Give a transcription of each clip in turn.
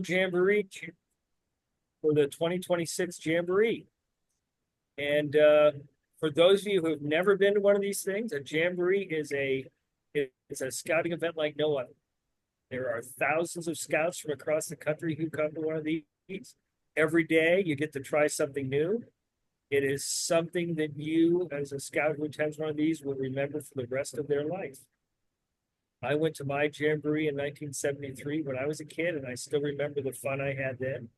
Jamboree for the 2026 Jamboree. And for those of you who have never been to one of these things, a Jamboree is it's a scouting event like no other. There are thousands of scouts from across the country who come to one of these. Every day you get to try something new. It is something that you, as a scout who attends one of these, will remember for the rest of their life. I went to my Jamboree in 1973 when I was a kid, and I still remember the fun I had then.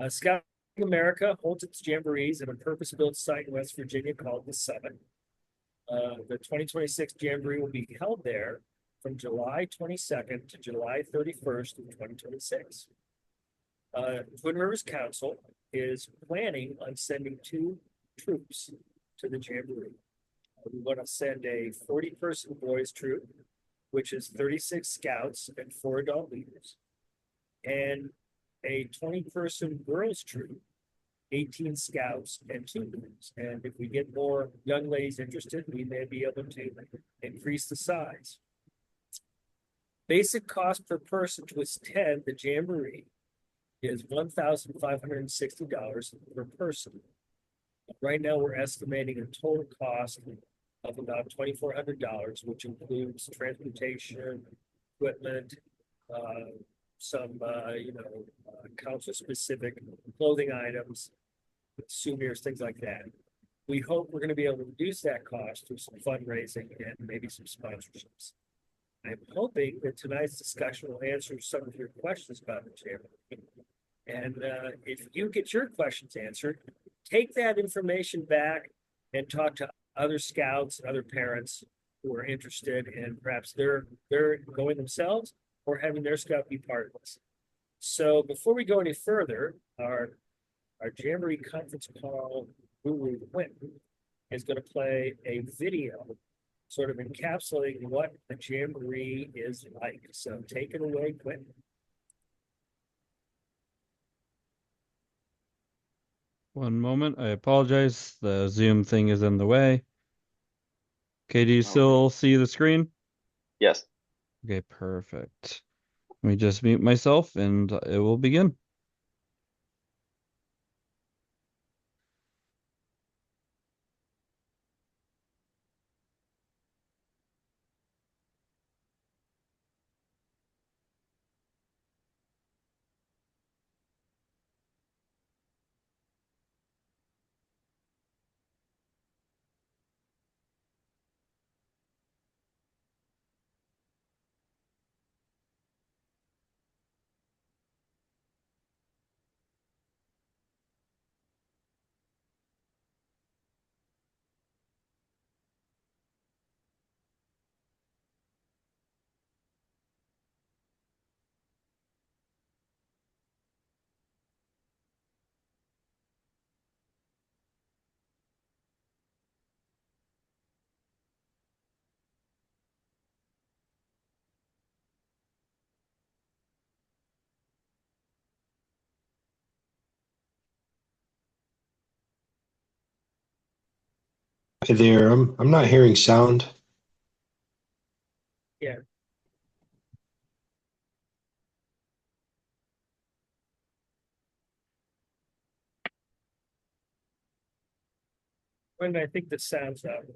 Scouting America holds its Jamborees at a purpose-built site in West Virginia called the Summit. The 2026 Jamboree will be held there from July 22nd to July 31st of 2026. Twin Rivers Council is planning on sending 2 troops to the Jamboree. We want to send a 40-person boys troop, which is 36 scouts and 4 adult leaders, and a 20-person girls troop, 18 scouts and 2 leaders. And if we get more young ladies interested, we may be able to increase the size. Basic cost per person to attend the Jamboree is $1,560 per person. Right now, we're estimating a total cost of about $2,400, which includes transportation, equipment, some, council-specific clothing items, souvenirs, things like that. We hope we're going to be able to reduce that cost through some fundraising and maybe some sponsorships. I'm hoping that tonight's discussion will answer some of your questions about the Jamboree. And if you get your questions answered, take that information back and talk to other scouts, other parents who are interested, and perhaps they're going themselves or having their scout be part of this. So before we go any further, our Jamboree conference call guru Quentin is going to play a video sort of encapsulating what a Jamboree is like. So take it away, Quentin. One moment. I apologize. The Zoom thing is in the way. Okay, do you still see the screen? Yes. Okay, perfect. Let me just mute myself and it will begin. Hey there, I'm not hearing sound. Yeah. Quentin, I think the sound's out.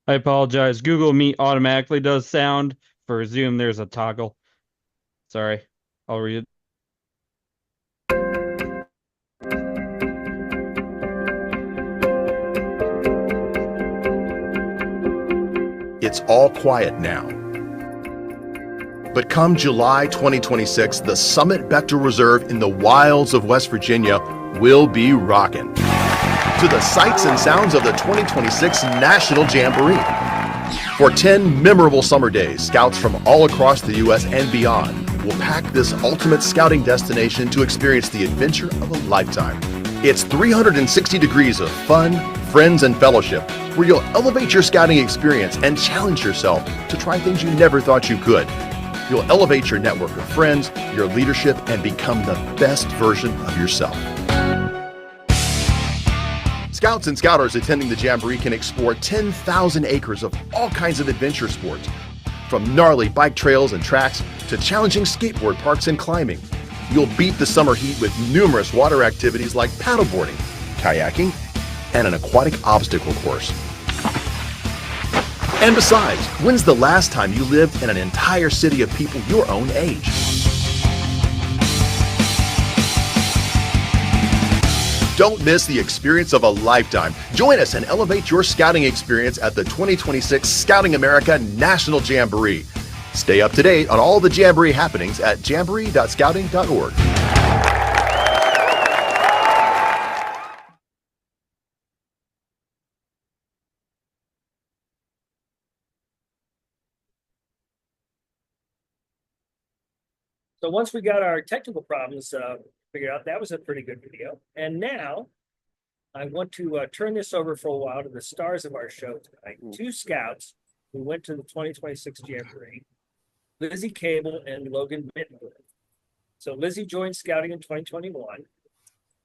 I apologize. Google Meet automatically does sound. For Zoom, there's a toggle. Sorry. I'll read it. It's all quiet now. But come July 2026, the Summit Bechtel Reserve in the wilds of West Virginia will be rocking to the sights and sounds of the 2026 National Jamboree. For 10 memorable summer days, scouts from all across the U.S. and beyond will pack this ultimate scouting destination to experience the adventure of a lifetime. It's 360 degrees of fun, friends, and fellowship, where you'll elevate your scouting experience and challenge yourself to try things you never thought you could. You'll elevate your network of friends, your leadership, and become the best version of yourself. Scouts and Scouters attending the Jamboree can explore 10,000 acres of all kinds of adventure sports, from gnarly bike trails and tracks to challenging skateboard parks and climbing. You'll beat the summer heat with numerous water activities like paddleboarding, kayaking, and an aquatic obstacle course. And besides, when's the last time you lived in an entire city of people your own age? Don't miss the experience of a lifetime. Join us and elevate your scouting experience at the 2026 Scouting America National Jamboree. Stay up to date on all the Jamboree happenings at jamboree.scouting.org. So once we got our technical problems figured out, that was a pretty good video. And now I want to turn this over for a while to the stars of our show tonight. Two scouts who went to the 2026 Jamboree, Lizzie Cable and Logan Mitt. So Lizzie joined scouting in 2021.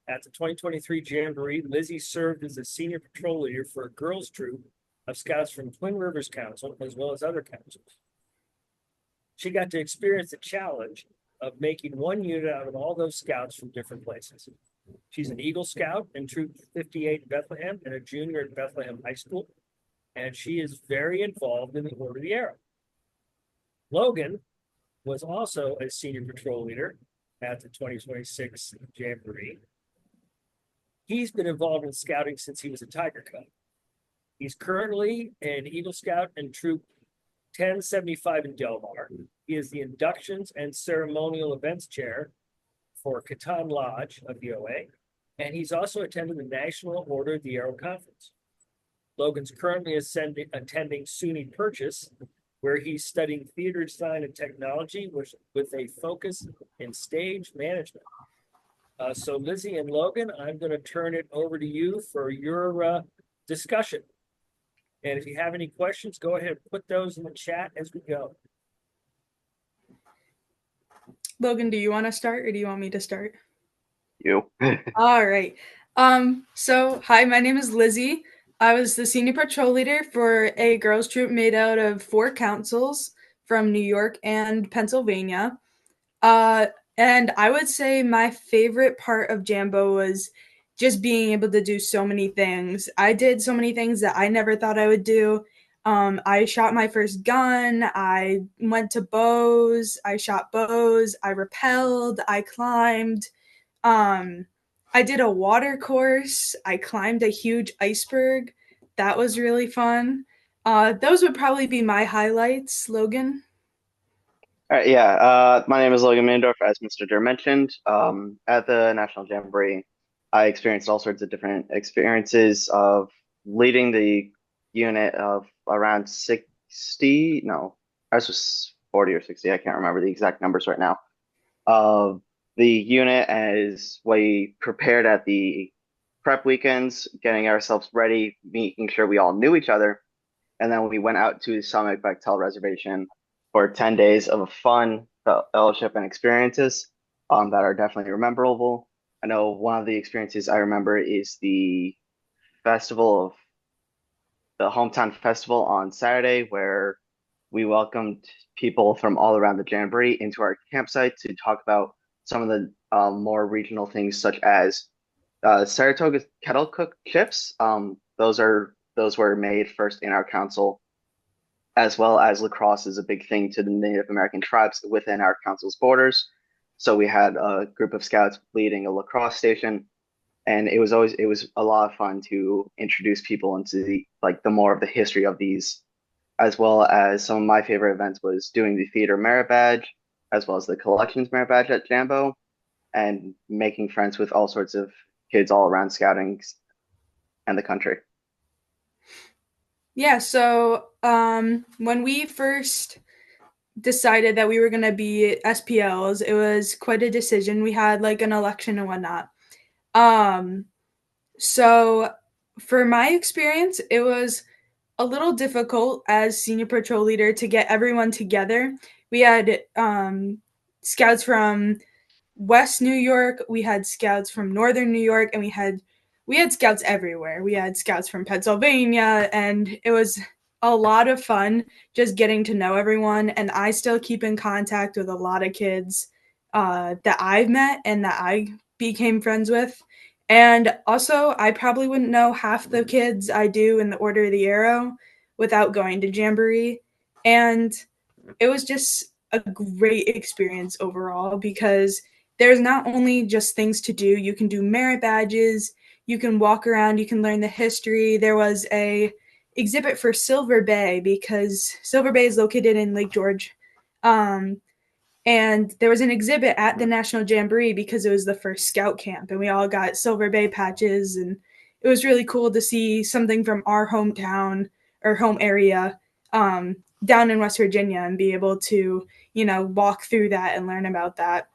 At the 2023 Jamboree, Lizzie served as a senior patrol leader for a girls' troop of scouts from Twin Rivers Council, as well as other councils. She got to experience the challenge of making one unit out of all those scouts from different places. She's an Eagle Scout in Troop 58 in Bethlehem and a junior at Bethlehem High School. And she is very involved in the Order of the Arrow. Logan was also a senior patrol leader at the 2026 Jamboree. He's been involved in scouting since he was a Tiger Cub. He's currently an Eagle Scout in Troop 1075 in Del Mar. He is the Inductions and Ceremonial Events Chair for Catan Lodge of the OA, and he's also attended the National Order of the Arrow Conference. Logan's currently attending SUNY Purchase, where he's studying theater design and technology with a focus in stage management. So Lizzie and Logan, I'm going to turn it over to you for your discussion. And if you have any questions, go ahead and put those in the chat as we go. Logan, do you want to start or do you want me to start? You. All right. So hi, my name is Lizzie. I was the senior patrol leader for a girls' troop made out of 4 councils from New York and Pennsylvania. And I would say my favorite part of Jambo was just being able to do so many things. I did so many things that I never thought I would do. I shot my first gun. I went to bows. I shot bows. I rappelled. I climbed. I did a water course. I climbed a huge iceberg. That was really fun. Those would probably be my highlights, Logan. All right, yeah. My name is Logan Mindorf, as Mr. Durr mentioned. At the National Jamboree, I experienced all sorts of different experiences of leading the unit of around 60. No, ours was 40 or 60. I can't remember the exact numbers right now. The unit as we prepared at the prep weekends, getting ourselves ready, making sure we all knew each other. And then we went out to the Summit Bechtel Reservation for 10 days of fun fellowship and experiences that are definitely memorable. I know one of the experiences I remember is the hometown festival on Saturday, where we welcomed people from all around the Jamboree into our campsite to talk about some of the more regional things, such as Saratoga kettle cooked chips. Those were made first in our council, as well as lacrosse is a big thing to the Native American tribes within our council's borders. So we had a group of scouts leading a lacrosse station, and it was a lot of fun to introduce people into the more of the history of these, as well as some of my favorite events was doing the theater merit badge, as well as the collections merit badge at Jambo, and making friends with all sorts of kids all around scouting and the country. Yeah, so when we first decided that we were going to be SPLs, it was quite a decision. We had like an election and whatnot. So for my experience, it was a little difficult as senior patrol leader to get everyone together. We had scouts from West New York, we had scouts from Northern New York, and we had we had scouts everywhere. We had scouts from Pennsylvania, and it was a lot of fun just getting to know everyone. And I still keep in contact with a lot of kids that I've met and that I became friends with. And also, I probably wouldn't know half the kids I do in the Order of the Arrow without going to Jamboree. And it was just a great experience overall because there's not only just things to do, you can do merit badges, you can walk around, you can learn the history. There was a exhibit for Silver Bay because Silver Bay is located in Lake George. And there was an exhibit at the National Jamboree because it was the first scout camp, and we all got Silver Bay patches, and it was really cool to see something from our hometown or home area down in West Virginia and be able to, walk through that and learn about that.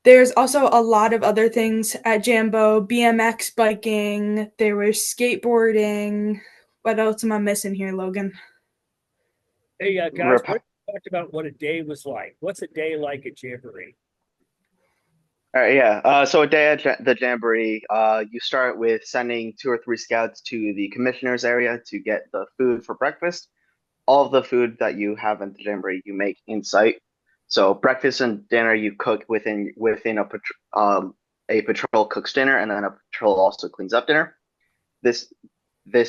There's also a lot of other things at Jambo, BMX biking, there was skateboarding. What else am I missing here, Logan? Hey, guys, what talked about what a day was like? What's a day like at Jamboree? All right, yeah. So a day at the Jamboree, you start with sending 2 or 3 scouts to the commissioner's area to get the food for breakfast. All of the food that you have at the Jamboree, you make in sight. So breakfast and dinner you cook within a patrol cooks dinner, and then a patrol also cleans up dinner. This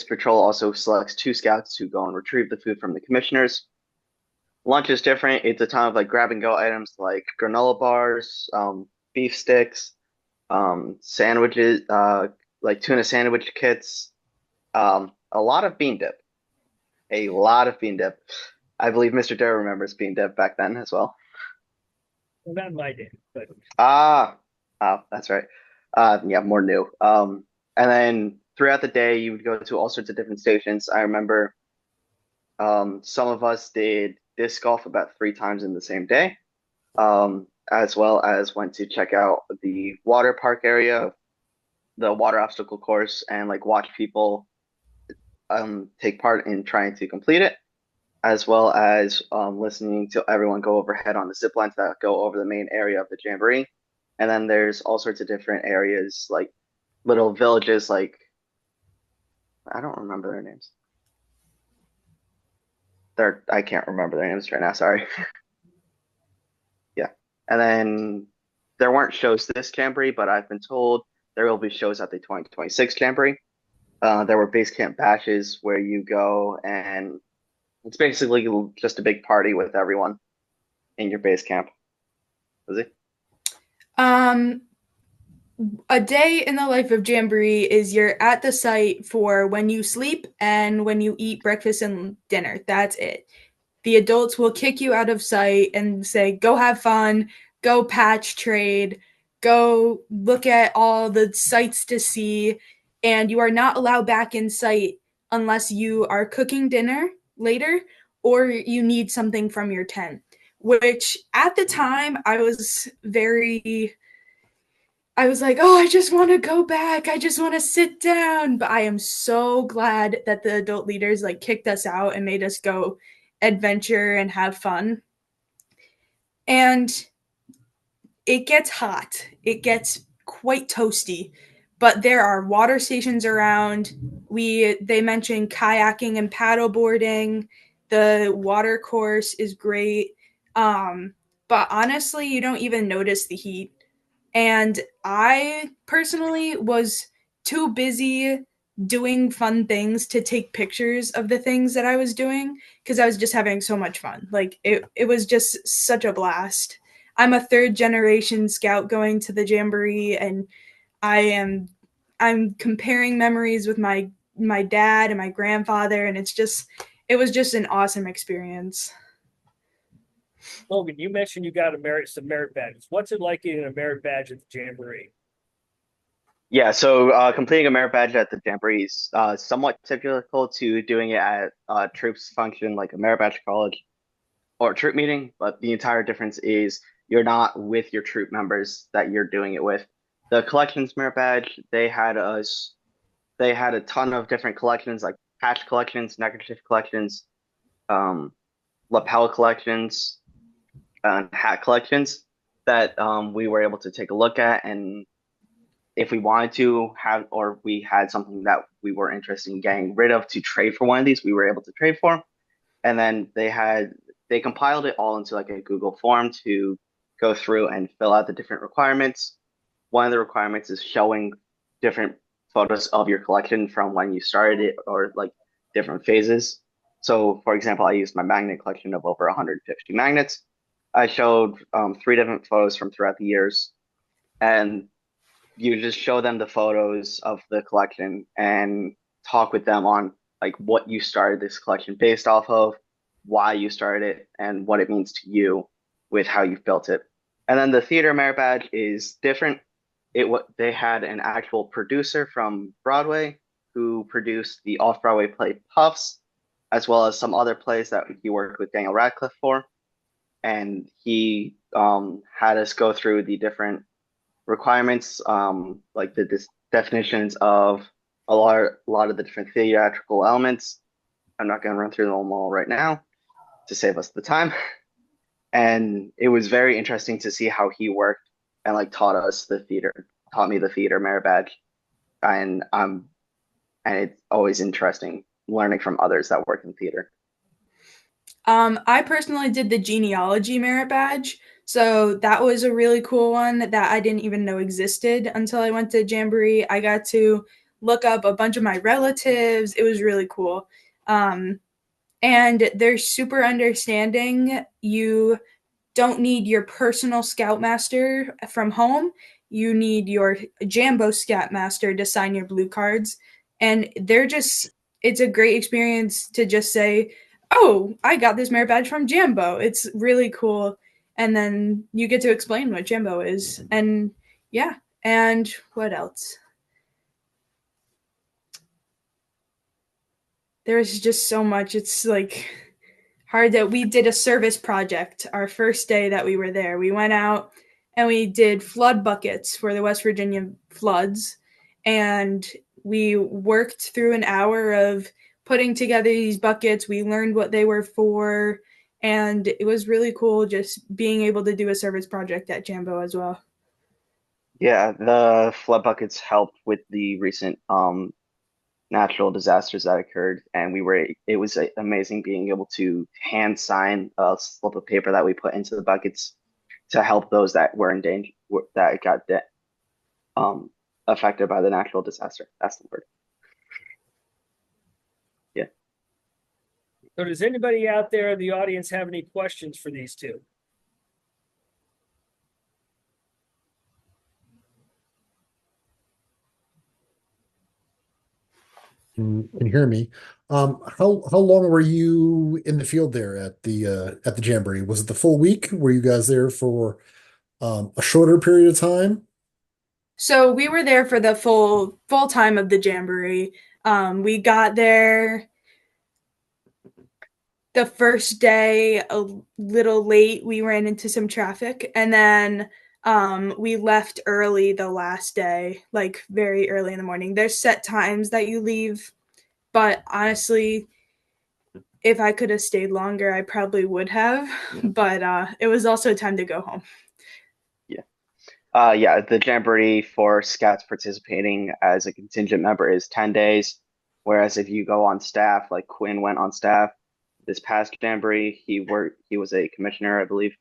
patrol also selects 2 scouts to go and retrieve the food from the commissioners. Lunch is different. It's a ton of like grab and go items like granola bars, beef sticks, sandwiches, like tuna sandwich kits, a lot of bean dip. A lot of bean dip. I believe Mr. Dare remembers bean dip back then as well. Well, not my day, but Oh, that's right. Yeah, more new. And then throughout the day, you would go to all sorts of different stations. I remember some of us did disc golf about 3 times in the same day, as well as went to check out the water park area, the water obstacle course, and like watch people take part in trying to complete it, as well as listening to everyone go overhead on the zip lines that go over the main area of the Jamboree. And then there's all sorts of different areas, like little villages, like I don't remember their names. I can't remember their names right now, sorry. Yeah. And then there weren't shows this Jamboree, but I've been told there will be shows at the 2026 Jamboree. There were base camp bashes where you go and it's basically just a big party with everyone in your base camp. Lizzie? A day in the life of Jamboree is you're at the site for when you sleep and when you eat breakfast and dinner. That's it. The adults will kick you out of sight and say, go have fun, go patch trade, go look at all the sights to see, and you are not allowed back in sight unless you are cooking dinner later or you need something from your tent. Which at the time I was like, oh, I just want to go back. I just want to sit down. But I am so glad that the adult leaders like kicked us out and made us go adventure and have fun. And it gets hot. It gets quite toasty. But there are water stations around. They mentioned kayaking and paddleboarding. The water course is great. But honestly, you don't even notice the heat. And I personally was too busy doing fun things to take pictures of the things that I was doing because I was just having so much fun. Like it was just such a blast. I'm a 3rd generation scout going to the Jamboree, and I'm comparing memories with my dad and my grandfather, and it was just an awesome experience. Logan, you mentioned you got some merit badges. What's it like getting a merit badge at the Jamboree? Yeah, so completing a merit badge at the Jamboree is somewhat typical to doing it at troops function like a merit badge college or a troop meeting, but the entire difference is you're not with your troop members that you're doing it with. The collections merit badge, they had a ton of different collections like patch collections, neckerchief collections, lapel collections, hat collections that we were able to take a look at, and if we wanted to have, or we had something that we were interested in getting rid of to trade for one of these, we were able to trade for. And then they compiled it all into like a Google form to go through and fill out the different requirements. One of the requirements is showing different photos of your collection from when you started it, or like different phases. So for example, I used my magnet collection of over 150 magnets. I showed 3 different photos from throughout the years, and you just show them the photos of the collection and talk with them on like what you started this collection based off of, why you started it, and what it means to you with how you've built it. And then the theater merit badge is different. They had an actual producer from Broadway who produced the off-Broadway play Puffs, as well as some other plays that he worked with Daniel Radcliffe for. And he had us go through the different requirements, like the definitions of a lot of the different theatrical elements. I'm not going to run through them all right now to save us the time. And it was very interesting to see how he worked and like taught me the theater merit badge. And it's always interesting learning from others that work in theater. I personally did the genealogy merit badge. So that was a really cool one that I didn't even know existed until I went to Jamboree. I got to look up a bunch of my relatives. It was really cool. And they're super understanding. You don't need your personal scoutmaster from home. You need your Jambo scoutmaster to sign your blue cards. And it's a great experience to just say, oh, I got this merit badge from Jambo. It's really cool. And then you get to explain what Jambo is. And yeah. And what else? There's just so much. It's like hard that we did a service project our first day that we were there. We went out and we did flood buckets for the West Virginia floods. And we worked through an hour of putting together these buckets. We learned what they were for. And it was really cool just being able to do a service project at Jambo as well. Yeah, the flood buckets helped with the recent natural disasters that occurred, and it was amazing being able to hand sign a slip of paper that we put into the buckets to help those that were in danger, that got affected by the natural disaster. That's the word. Yeah. So does anybody out there in the audience have any questions for these two? Can hear me. How long were you in the field there at the Jamboree? Was it the full week? Were you guys there for a shorter period of time? So we were there for the full time of the Jamboree. We got there the first day a little late. We ran into some traffic, and then we left early the last day, like very early in the morning. There's set times that you leave, but honestly, if I could have stayed longer, I probably would have. But it was also time to go home. Yeah, the Jamboree for scouts participating as a contingent member is 10 days, whereas if you go on staff, like Quinn went on staff this past Jamboree, he was a commissioner, I believe.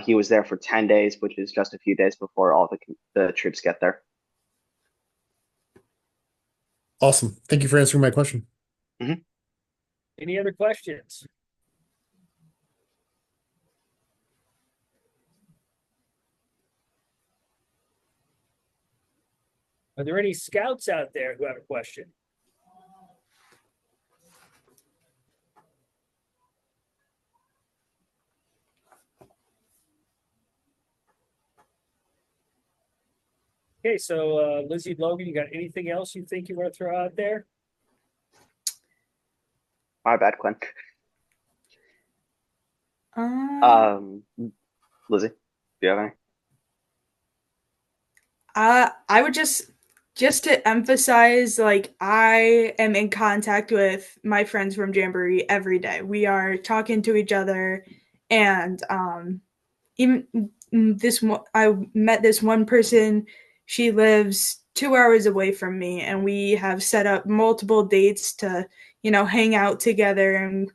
He was there for 10 days, which is just a few days before all the troops get there. Awesome. Thank you for answering my question. Mm-hmm. Any other questions? Are there any scouts out there who have a question? Okay, so Lizzie, Logan, you got anything else you think you want to throw out there? My bad, Quinn. Lizzie, do you have any? I would just to emphasize, like, I am in contact with my friends from Jamboree every day. We are talking to each other, and even I met this one person. She lives 2 hours away from me, and we have set up multiple dates to, hang out together and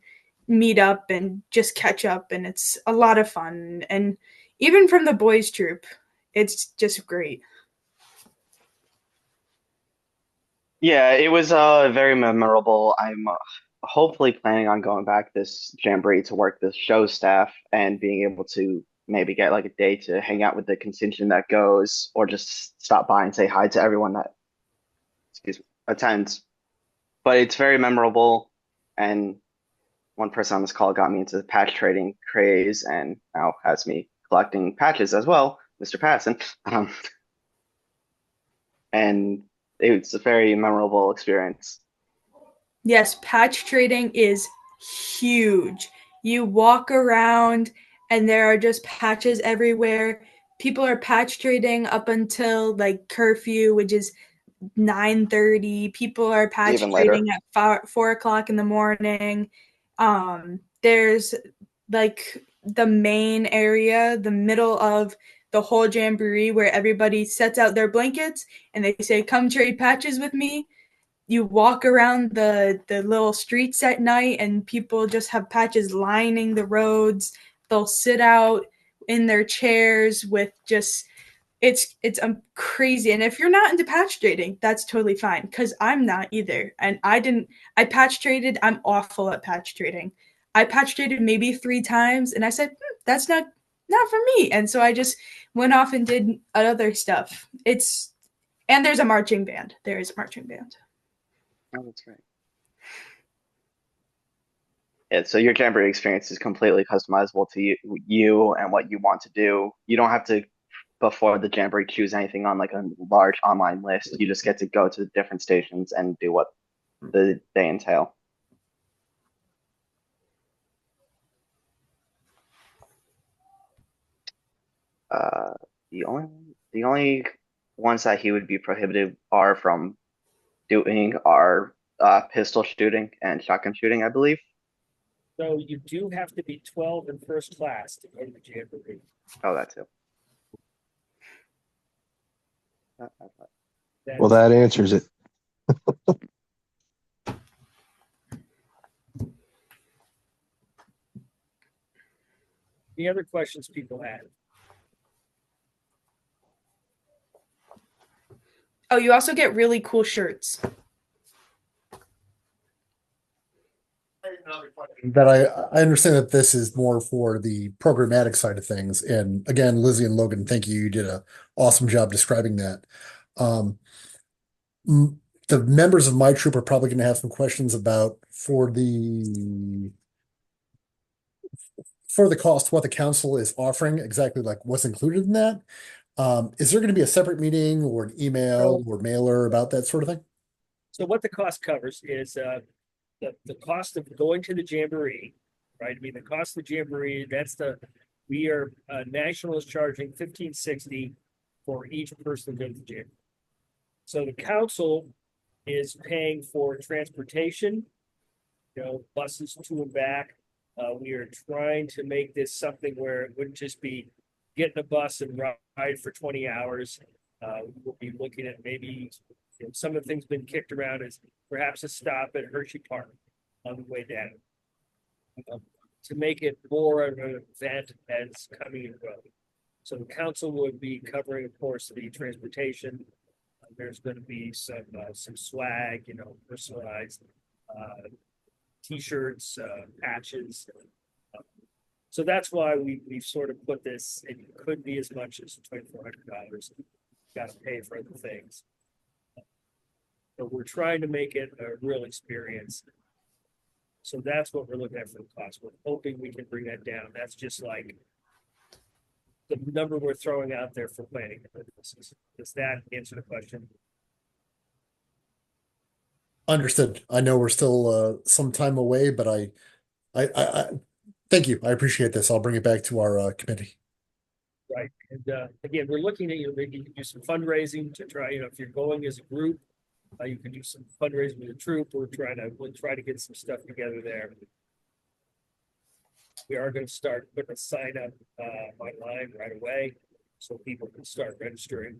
meet up and just catch up, and it's a lot of fun. And even from the boys troop, it's just great. Yeah, it was very memorable. I'm hopefully planning on going back this jamboree to work the show staff and being able to maybe get like a day to hang out with the contingent that goes, or just stop by and say hi to everyone that, excuse me, attends. But it's very memorable, and one person on this call got me into the patch trading craze and now has me collecting patches as well, Mr. Passon. And it's a very memorable experience. Yes, patch trading is huge. You walk around and there are just patches everywhere. People are patch trading up until like curfew, which is 9:30. People are patch Even trading later. at 4 o'clock in the morning. There's like the main area, the middle of the whole jamboree, where everybody sets out their blankets and they say, "Come trade patches with me." You walk around the little streets at night, and people just have patches lining the roads. They'll sit out in their chairs with just it's crazy. And if you're not into patch trading, that's totally fine, because I'm not either. And I patch traded. I'm awful at patch trading. I patch traded maybe 3 times, and I said, that's not for me. And so I just went off and did other stuff. And there's a marching band. There is a marching band. Oh, that's right. Yeah, so your Jamboree experience is completely customizable to you and what you want to do. You don't have to, before the Jamboree, choose anything on like a large online list. You just get to go to the different stations and do what they entail. Uh, the only ones that he would be prohibited are from doing are pistol shooting and shotgun shooting, I believe. So you do have to be 12 in first class to go to the Jamboree. Oh, that too. Well, that answers it. Any other questions people have? Oh, you also get really cool shirts. That I understand that this is more for the programmatic side of things. And again, Lizzie and Logan, thank you. You did an awesome job describing that. Um, the members of my troop are probably going to have some questions about for the cost, what the council is offering, exactly like what's included in that. Is there going to be a separate meeting or an email or mailer about that sort of thing? So what the cost covers is the cost of going to the Jamboree, right? I mean, the cost of the Jamboree, National is charging $15.60 for each person to go to the Jamboree. So the council is paying for transportation, buses to and back. We are trying to make this something where it wouldn't just be get in a bus and ride for 20 hours. We'll be looking at maybe some of the things been kicked around as perhaps a stop at Hershey Park on the way down, to make it more of an event as coming and going. So the council would be covering, of course, the transportation. There's going to be some swag, personalized T-shirts, patches. So that's why we've sort of put this. It could be as much as $2,400. Got to pay for other things. But we're trying to make it a real experience. So that's what we're looking at for the cost. We're hoping we can bring that down. That's just like the number we're throwing out there for planning purposes. Does that answer the question? Understood. I know we're still some time away, but I thank you. I appreciate this. I'll bring it back to our committee. Right. And again, we're looking at, maybe you can do some fundraising to try, if you're going as a group, you can do some fundraising with the troop. We'll try to get some stuff together there. We are going to start putting a sign up online right away, so people can start registering.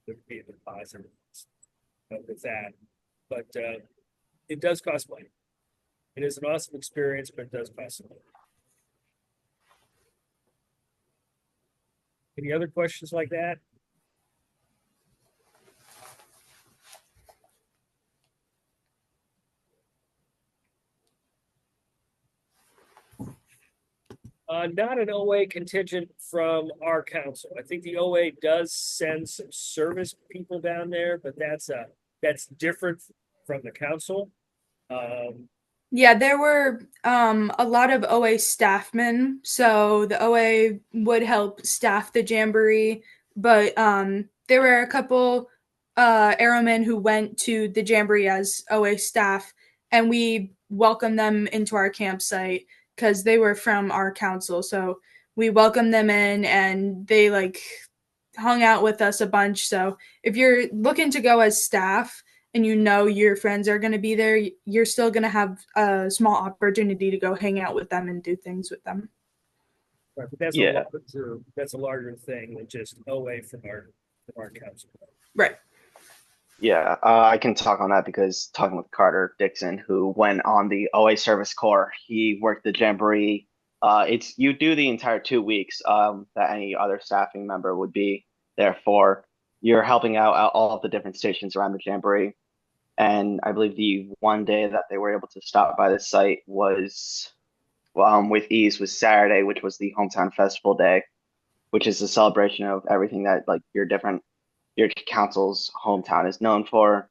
There would be a deposit with that. But it does cost money. It is an awesome experience, but it does cost some money. Any other questions like that? Not an OA contingent from our council. I think the OA does send some service people down there, but that's different from the council. Yeah, there were a lot of OA staffmen, so the OA would help staff the jamboree, but there were a couple airmen who went to the jamboree as OA staff, and we welcomed them into our campsite because they were from our council. So we welcomed them in, and they like hung out with us a bunch. So if you're looking to go as staff and you know your friends are going to be there, you're still going to have a small opportunity to go hang out with them and do things with them. Right, but that's a larger thing than just OA from our council. Right. Yeah, I can talk on that because talking with Carter Dixon, who went on the OA Service Corps, he worked the Jamboree. You do the entire 2 weeks that any other staffing member would be there for. You're helping out at all of the different stations around the Jamboree. And I believe the one day that they were able to stop by the site was with ease was Saturday, which was the hometown festival day, which is a celebration of everything that like your council's hometown is known for.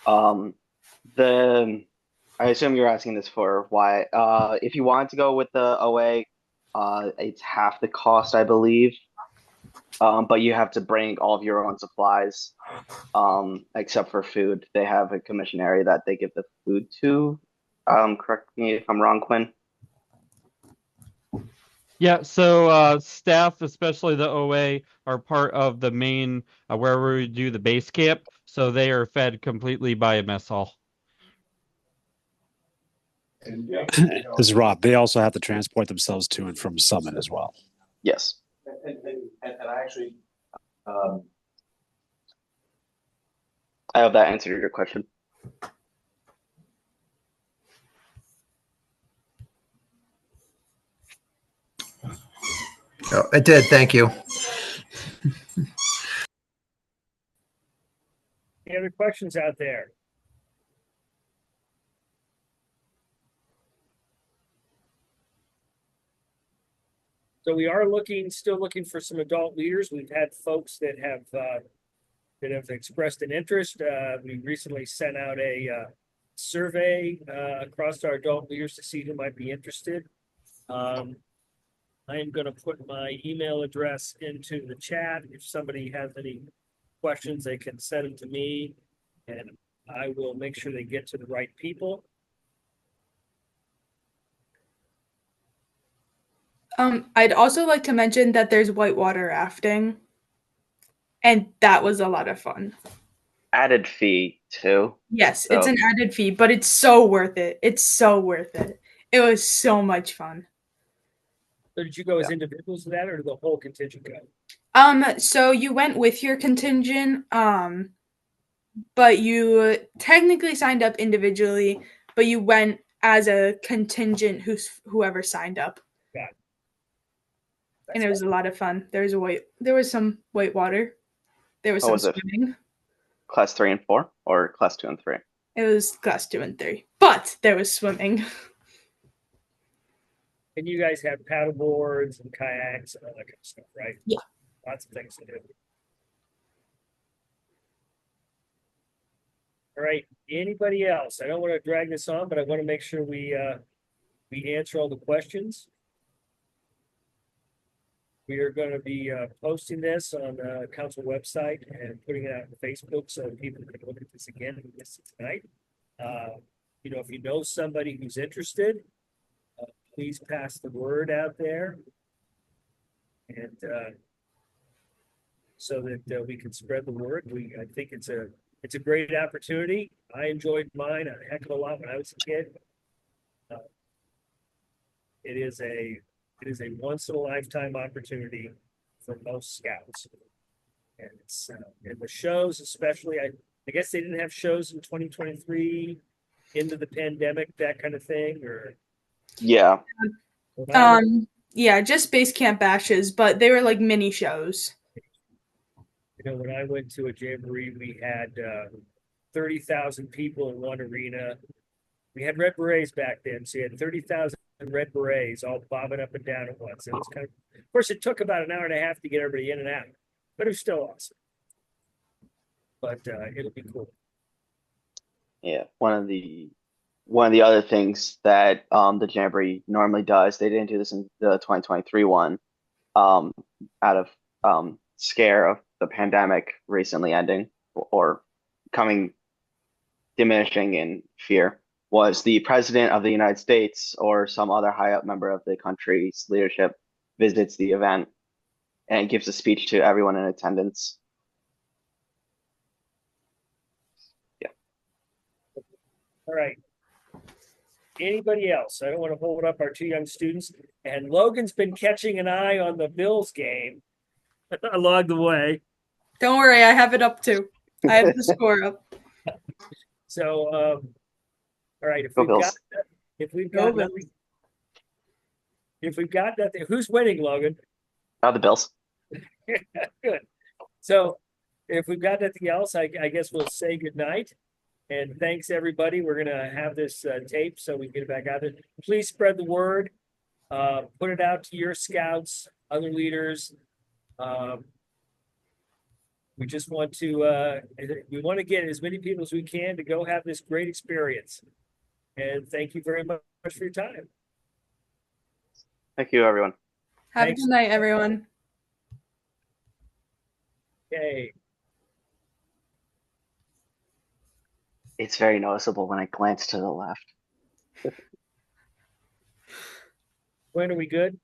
I assume you're asking this for why. If you wanted to go with the OA, it's half the cost, I believe. But you have to bring all of your own supplies, except for food. They have a commission area that they give the food to. Correct me if I'm wrong, Quinn. Yeah, so staff, especially the OA, are part of the main where we do the base camp, so they are fed completely by a mess hall. This is Rob. They also have to transport themselves to and from Summit as well. Yes. And I actually, I hope that answered your question. Oh, it did. Thank you. Any other questions out there? So we are still looking for some adult leaders. We've had folks that have expressed an interest. We recently sent out a survey across our adult leaders to see who might be interested. I am going to put my email address into the chat. If somebody has any questions, they can send them to me, and I will make sure they get to the right people. I'd also like to mention that there's whitewater rafting, and that was a lot of fun. Added fee too. Yes, it's an added fee, but it's so worth it. It's so worth it. It was so much fun. So did you go as individuals to that, or did the whole contingent go? So you went with your contingent, but you technically signed up individually, but you went as a contingent whoever signed up. Got it. And it was a lot of fun. There was some whitewater. There was some swimming. Class 3 and 4 or class 2 and 3? It was class 2 and 3, but there was swimming. And you guys have paddle boards and kayaks and all that kind of stuff, right? Yeah. Lots of things to do. All right. Anybody else? I don't want to drag this on, but I want to make sure we answer all the questions. We are going to be posting this on the council website and putting it out on Facebook so people can look at this again and listen tonight. If you know somebody who's interested, please pass the word out there, and so that we can spread the word. I think it's a great opportunity. I enjoyed mine a heck of a lot when I was a kid. It is a once in a lifetime opportunity for most scouts, and it's and the shows especially. I guess they didn't have shows in 2023 into the pandemic, that kind of thing, or Yeah. Yeah, just base camp bashes, but they were like mini shows. You know, when I went to a jamboree, we had 30,000 people in one arena. We had red berets back then, so you had 30,000 red berets all bobbing up and down at once. It was of course, it took about an hour and a half to get everybody in and out, but it was still awesome. But it'll be cool. Yeah, one of the other things that the Jamboree normally does, they didn't do this in the 2023 one, out of scare of the pandemic recently ending or coming diminishing in fear, was the President of the United States or some other high up member of the country's leadership visits the event and gives a speech to everyone in attendance. All right. Anybody else? I don't want to hold up our two young students. And Logan's been catching an eye on the Bills game along the way. Don't worry, I have it up too. I have the score up. So, all right. Go Bills. If we've got nothing, who's winning, Logan? The Bills. Good. So, if we've got nothing else, I guess we'll say goodnight. And thanks, everybody. We're going to have this tape so we can get it back out there. Please spread the word. Put it out to your scouts, other leaders. We just want to get as many people as we can to go have this great experience. And thank you very much for your time. Thank you, everyone. Have a good night, everyone. Okay. It's very noticeable when I glance to the left. When are we good?